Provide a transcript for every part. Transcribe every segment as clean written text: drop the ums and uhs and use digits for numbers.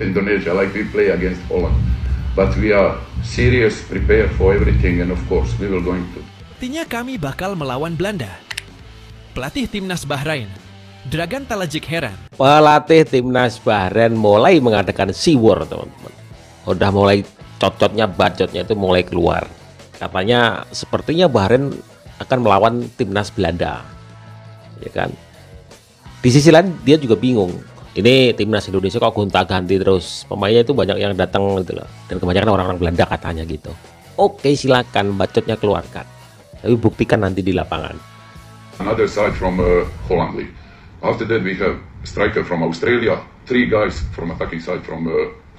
Indonesia like we play against Holland. But we are serious, prepare for everything, and of course we will going to. Artinya kami bakal melawan Belanda. Pelatih timnas Bahrain, Dragan Talajik heran. Pelatih timnas Bahrain mulai mengadakan siwar, teman-teman. Udah mulai cocotnya, bacotnya itu mulai keluar. Katanya sepertinya Bahrain akan melawan timnas Belanda, ya kan? Di sisi lain dia juga bingung. Ini timnas Indonesia kok gonta-ganti terus, pemainnya itu banyak yang datang gitu loh, dan kebanyakan orang-orang Belanda katanya gitu. Oke, silakan bacotnya keluarkan, tapi buktikan nanti di lapangan. Another side from Holland League. After that we have striker from Australia, 3 guys from attacking side from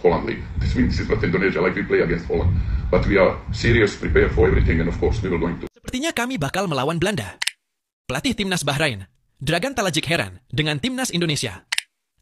Holland League. This means it's not Indonesia like we play against Holland, but we are serious, prepare for everything, and of course we will going to. Sepertinya kami bakal melawan Belanda. Pelatih timnas Bahrain, Dragan Talajik heran dengan timnas Indonesia.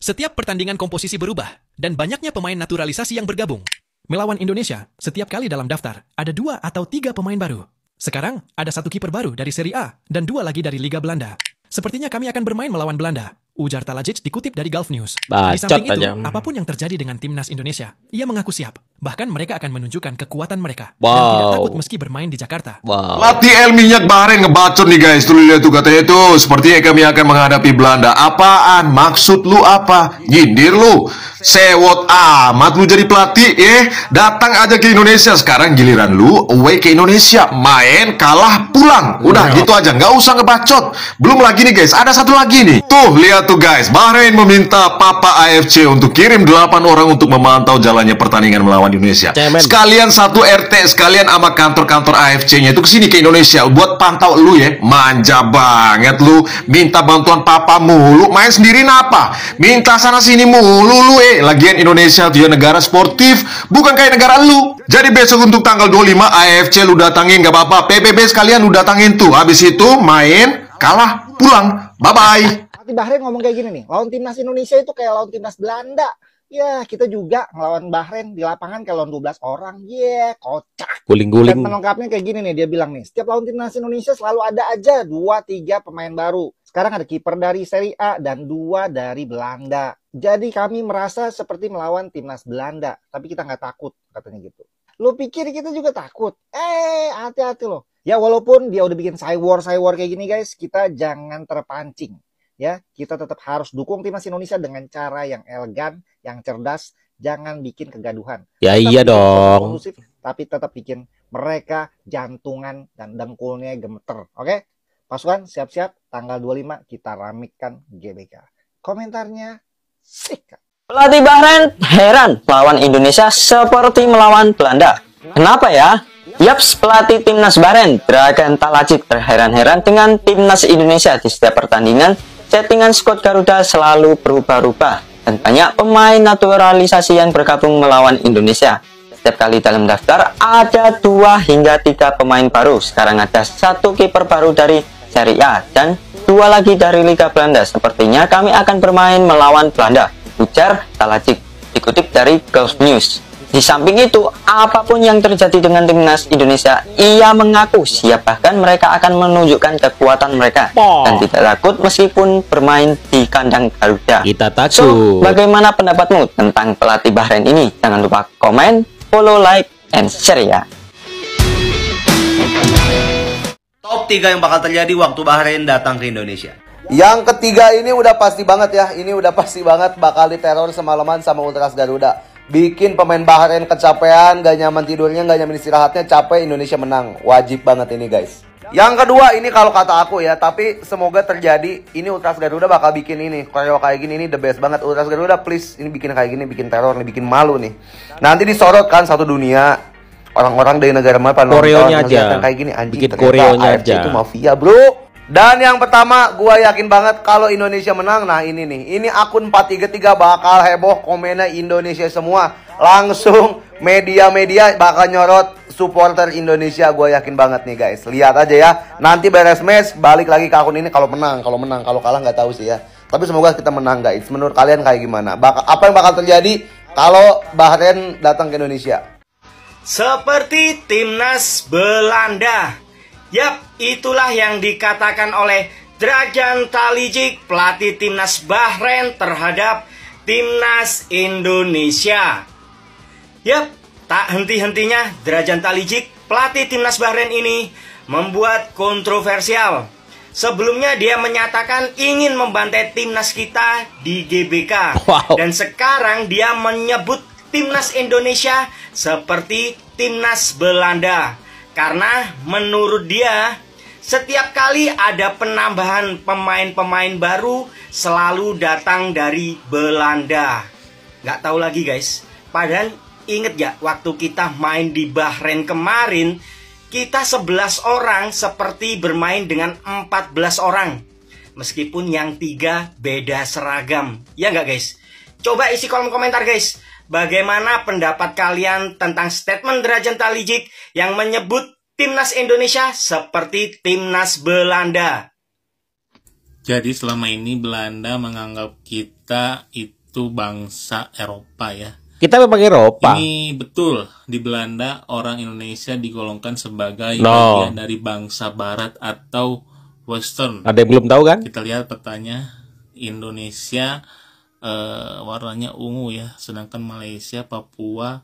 Setiap pertandingan komposisi berubah, dan banyaknya pemain naturalisasi yang bergabung. Melawan Indonesia, setiap kali dalam daftar, ada 2 atau 3 pemain baru. Sekarang, ada 1 kiper baru dari Serie A, dan 2 lagi dari Liga Belanda. Sepertinya kami akan bermain melawan Belanda, ujar Talajic dikutip dari Gulf News. Di samping itu, apapun yang terjadi dengan timnas Indonesia, ia mengaku siap. Bahkan mereka akan menunjukkan kekuatan mereka. Dan tidak takut meski bermain di Jakarta. Pelatih El Minyak Bahrain ngebacot nih guys. Tuh lihat tuh katanya tuh, sepertinya kami akan menghadapi Belanda. Apaan? Maksud lu apa? Nyindir lu? Sewot amat lu jadi pelatih datang aja ke Indonesia. Sekarang giliran lu away ke Indonesia, main kalah pulang. Udah gitu aja, nggak usah ngebacot. Belum lagi nih guys, ada satu lagi nih. Tuh lihat tuh guys, Bahrain meminta Papa AFC untuk kirim 8 orang untuk memantau jalannya pertandingan melawan Indonesia. Sekalian satu RT, sekalian sama kantor-kantor AFC-nya itu kesini ke Indonesia buat pantau lu ya. Manja banget lu, minta bantuan Papa mulu, main sendiri apa? Minta sana sini mulu lu Lagian Indonesia dia negara sportif, bukan kayak negara lu. Jadi besok untuk tanggal 25 AFC lu datangin gak apa-apa, PBB sekalian lu datangin tuh. Habis itu main, kalah, pulang. Bye-bye. Pelatih Bahrain ngomong kayak gini nih, lawan timnas Indonesia itu kayak lawan timnas Belanda. Ya, kita juga ngelawan Bahrain di lapangan kayak lawan 12 orang. Kocak. Guling-guling. Dan melengkapnya kayak gini nih, dia bilang nih, setiap lawan timnas Indonesia selalu ada aja 2-3 pemain baru. Sekarang ada kiper dari Serie A dan 2 dari Belanda. Jadi kami merasa seperti melawan timnas Belanda, tapi kita nggak takut, katanya gitu. Lo pikir kita juga takut? Hati-hati loh. Ya walaupun dia udah bikin cywar kayak gini guys, kita jangan terpancing. Ya, kita tetap harus dukung timnas Indonesia dengan cara yang elegan, yang cerdas, jangan bikin kegaduhan. Ya tetap iya dong. kondusif, tapi tetap bikin mereka jantungan dan dengkulnya gemeter. Oke? Pasukan siap-siap, tanggal 25 kita ramikkan GBK. Komentarnya sikat. Pelatih Bahrain heran melawan Indonesia seperti melawan Belanda. Kenapa ya? Yaps, pelatih timnas Bahrain, Dragan Talajik terheran-heran dengan timnas Indonesia di setiap pertandingan. Settingan skuad Garuda selalu berubah-ubah dan banyak pemain naturalisasi yang bergabung melawan Indonesia. Setiap kali dalam daftar ada 2 hingga 3 pemain baru. Sekarang ada 1 kiper baru dari Serie A dan 2 lagi dari Liga Belanda. Sepertinya kami akan bermain melawan Belanda, ujar Talajik dikutip dari Gulf News. Di samping itu, apapun yang terjadi dengan timnas Indonesia, ia mengaku siap, bahkan mereka akan menunjukkan kekuatan mereka dan tidak takut meskipun bermain di kandang Garuda. Kita takut. So, bagaimana pendapatmu tentang pelatih Bahrain ini? Jangan lupa komen, follow, like, and share ya. Top 3 yang bakal terjadi waktu Bahrain datang ke Indonesia. Yang ketiga ini udah pasti banget ya. Ini udah pasti banget bakal diteror semalaman sama Ultras Garuda. Bikin pemain Bahrain kecapean, gak nyaman tidurnya, gak nyaman istirahatnya, capek, Indonesia menang. Wajib banget ini guys. Yang kedua ini kalau kata aku ya, tapi semoga terjadi. Ini Ultras Garuda bakal bikin ini koreo kayak gini, ini the best banget. Ultras Garuda please, ini bikin kayak gini, bikin teror nih, bikin malu nih. Nanti disorot kan satu dunia. Orang-orang dari negara mana pada koreonya aja kayak gini, anjing, bikin ternyata koreonya AFC aja. itu mafia bro. Dan yang pertama, gua yakin banget kalau Indonesia menang. Nah ini nih, ini akun 433 bakal heboh, komennya Indonesia semua. Langsung media-media bakal nyorot supporter Indonesia. Gua yakin banget nih guys. Lihat aja ya, nanti beres match balik lagi ke akun ini kalau menang. Kalau kalah nggak tahu sih ya. Tapi semoga kita menang guys. Menurut kalian kayak gimana? Apa yang bakal terjadi kalau Bahrain datang ke Indonesia? Seperti timnas Belanda. Yap, itulah yang dikatakan oleh Dragan Talajik, pelatih timnas Bahrain terhadap Timnas Indonesia. Yap, tak henti-hentinya Dragan Talicic, pelatih Timnas Bahrain ini membuat kontroversial. Sebelumnya dia menyatakan ingin membantai timnas kita di GBK. Dan sekarang dia menyebut Timnas Indonesia seperti Timnas Belanda. Karena menurut dia, setiap kali ada penambahan pemain-pemain baru selalu datang dari Belanda. Nggak tahu lagi guys. Padahal inget gak waktu kita main di Bahrain kemarin, kita 11 orang seperti bermain dengan 14 orang. Meskipun yang 3 beda seragam. Ya nggak guys? Coba isi kolom komentar guys. Bagaimana pendapat kalian tentang statement Dragan Talicic yang menyebut Timnas Indonesia seperti Timnas Belanda? Jadi selama ini Belanda menganggap kita itu bangsa Eropa ya. Kita memang Eropa. Ini betul, di Belanda orang Indonesia digolongkan sebagai bagian dari bangsa Barat atau Western. Ada yang belum tahu kan? Kita lihat petanya, Indonesia warnanya ungu ya, sedangkan Malaysia, Papua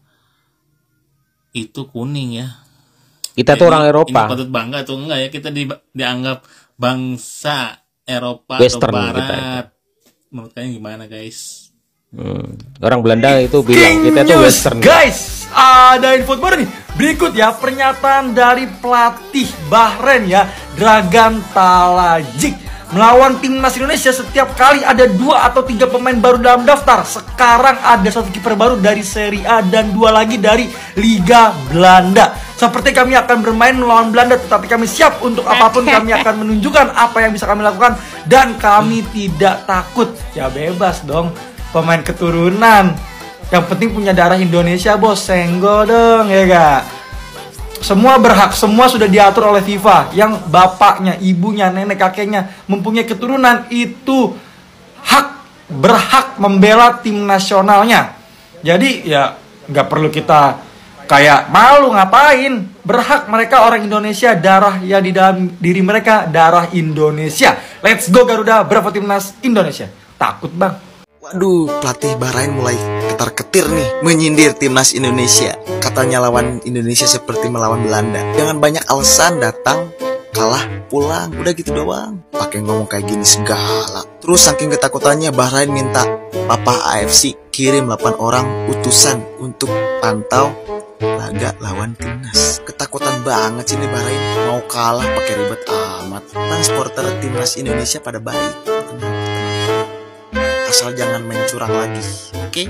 itu kuning ya. Kita tuh orang Eropa. Ini patut bangga atau enggak ya, kita dianggap bangsa Eropa Western atau Barat. Menurut kalian gimana guys? Orang Belanda itu bilang kita tuh Western. Guys, ada info baru nih. Berikut ya pernyataan dari pelatih Bahrain ya, Dragan Talicic. Melawan Timnas Indonesia setiap kali ada 2 atau 3 pemain baru dalam daftar. Sekarang ada 1 kiper baru dari Serie A dan 2 lagi dari Liga Belanda. Seperti kami akan bermain melawan Belanda, tetapi kami siap untuk apapun. Kami akan menunjukkan apa yang bisa kami lakukan dan kami tidak takut. Ya bebas dong, pemain keturunan. Yang penting punya darah Indonesia bos, senggol dong ya gak? Semua berhak, semua sudah diatur oleh FIFA. Yang bapaknya, ibunya, nenek, kakeknya mempunyai keturunan itu berhak membela tim nasionalnya. Jadi ya nggak perlu kita kayak malu ngapain. Berhak mereka orang Indonesia, darah yang di dalam diri mereka darah Indonesia. Let's go Garuda, berapa timnas Indonesia? Takut bang. Waduh, pelatih Bahrain mulai ketar-ketir nih menyindir timnas Indonesia. Katanya lawan Indonesia seperti melawan Belanda. Jangan banyak alasan, datang, kalah, pulang, udah gitu doang. Pakai ngomong kayak gini segala. Terus saking ketakutannya Bahrain minta Papa AFC kirim 8 orang utusan untuk pantau laga lawan timnas. Ketakutan banget sih nih Bahrain, mau kalah pakai ribet amat. Nah, supporter timnas Indonesia pada baik. Asal jangan main curang lagi, oke?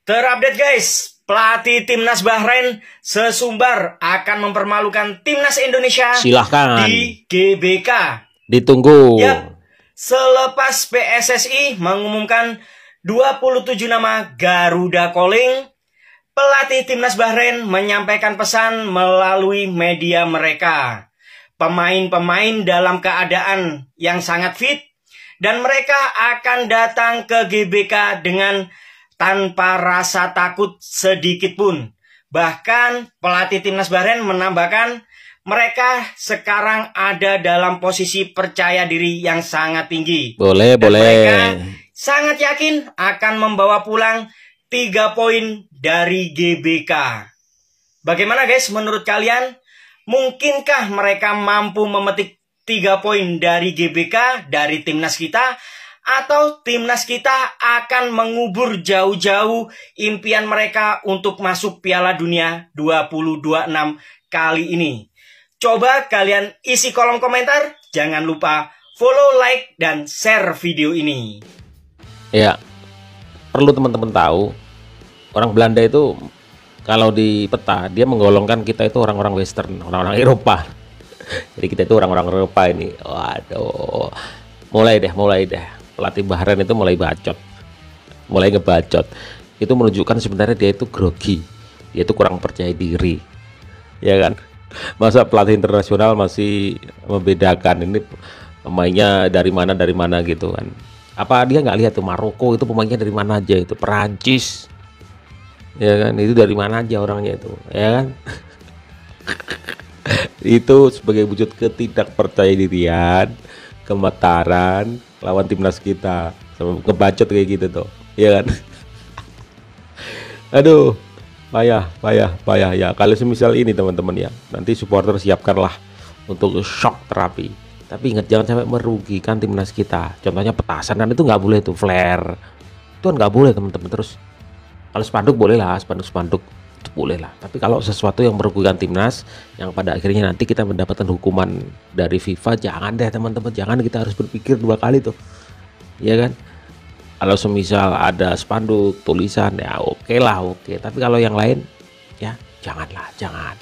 Terupdate guys, pelatih Timnas Bahrain sesumbar akan mempermalukan Timnas Indonesia. Silahkan di GBK. Ditunggu. Yap, selepas PSSI mengumumkan 27 nama Garuda Calling, pelatih Timnas Bahrain menyampaikan pesan melalui media mereka. Pemain-pemain dalam keadaan yang sangat fit, dan mereka akan datang ke GBK dengan tanpa rasa takut sedikit pun. Bahkan pelatih Timnas Bahrain menambahkan mereka sekarang ada dalam posisi percaya diri yang sangat tinggi. Boleh. Mereka sangat yakin akan membawa pulang 3 poin dari GBK. Bagaimana guys menurut kalian? Mungkinkah mereka mampu memetik 3 poin dari GBK, dari timnas kita, atau timnas kita akan mengubur jauh-jauh impian mereka untuk masuk Piala Dunia 2026 kali ini? Coba kalian isi kolom komentar, jangan lupa follow, like, dan share video ini. Ya, perlu teman-teman tahu, orang Belanda itu kalau di peta, dia menggolongkan kita itu orang-orang Western, orang-orang Eropa. Jadi kita itu orang-orang Eropa ini. Waduh, mulai deh pelatih Bahrain itu mulai ngebacot. Itu menunjukkan sebenarnya dia itu grogi, dia itu kurang percaya diri, ya kan? Masa pelatih internasional masih membedakan ini pemainnya dari mana gitu kan? Apa dia nggak lihat tuh Maroko itu pemainnya dari mana aja, itu Perancis, ya kan? Itu dari mana aja orangnya itu, ya kan? Itu sebagai wujud ketidakpercayadirian, gemetaran lawan timnas kita, ngebacot kayak gitu tuh. ya kan. Aduh, payah ya. Kalau semisal ini teman-teman ya, nanti supporter siapkanlah untuk shock terapi. Tapi ingat, jangan sampai merugikan timnas kita. Contohnya petasan kan itu nggak boleh tuh, flare itu kan nggak boleh teman-teman. Terus kalau spanduk boleh lah, spanduk itu boleh lah. Tapi kalau sesuatu yang merugikan timnas, yang pada akhirnya nanti kita mendapatkan hukuman dari FIFA, jangan deh teman-teman. Jangan, kita harus berpikir 2 kali tuh, ya kan. Kalau semisal ada spanduk tulisan ya oke lah, oke. Tapi kalau yang lain ya janganlah, jangan.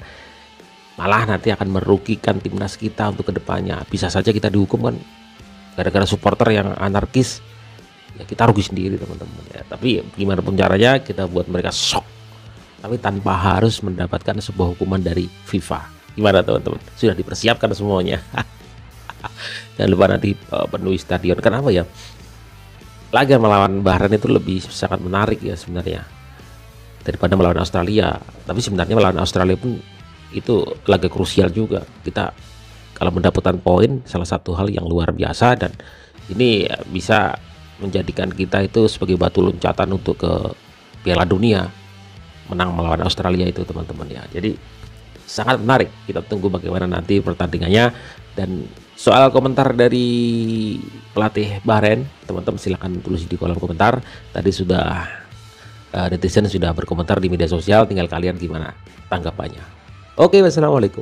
Malah nanti akan merugikan timnas kita untuk kedepannya. Bisa saja kita dihukum kan gara-gara supporter yang anarkis. Ya kita rugi sendiri teman-teman ya. Tapi gimana pun caranya kita buat mereka shock, tapi tanpa harus mendapatkan sebuah hukuman dari FIFA. Gimana teman-teman? Sudah dipersiapkan semuanya. Jangan lupa nanti penuhi stadion. Kenapa ya? Laga melawan Bahrain itu lebih sangat menarik ya sebenarnya daripada melawan Australia. Tapi sebenarnya melawan Australia pun itu laga krusial juga. Kita kalau mendapatkan poin salah satu hal yang luar biasa, dan ini bisa menjadikan kita itu sebagai batu loncatan untuk ke Piala Dunia, menang melawan Australia itu teman-teman ya. Jadi sangat menarik, kita tunggu bagaimana nanti pertandingannya. Dan soal komentar dari pelatih Bahrain, teman-teman silahkan tulis di kolom komentar. Tadi sudah netizen sudah berkomentar di media sosial, tinggal kalian gimana tanggapannya. Oke, wassalamualaikum.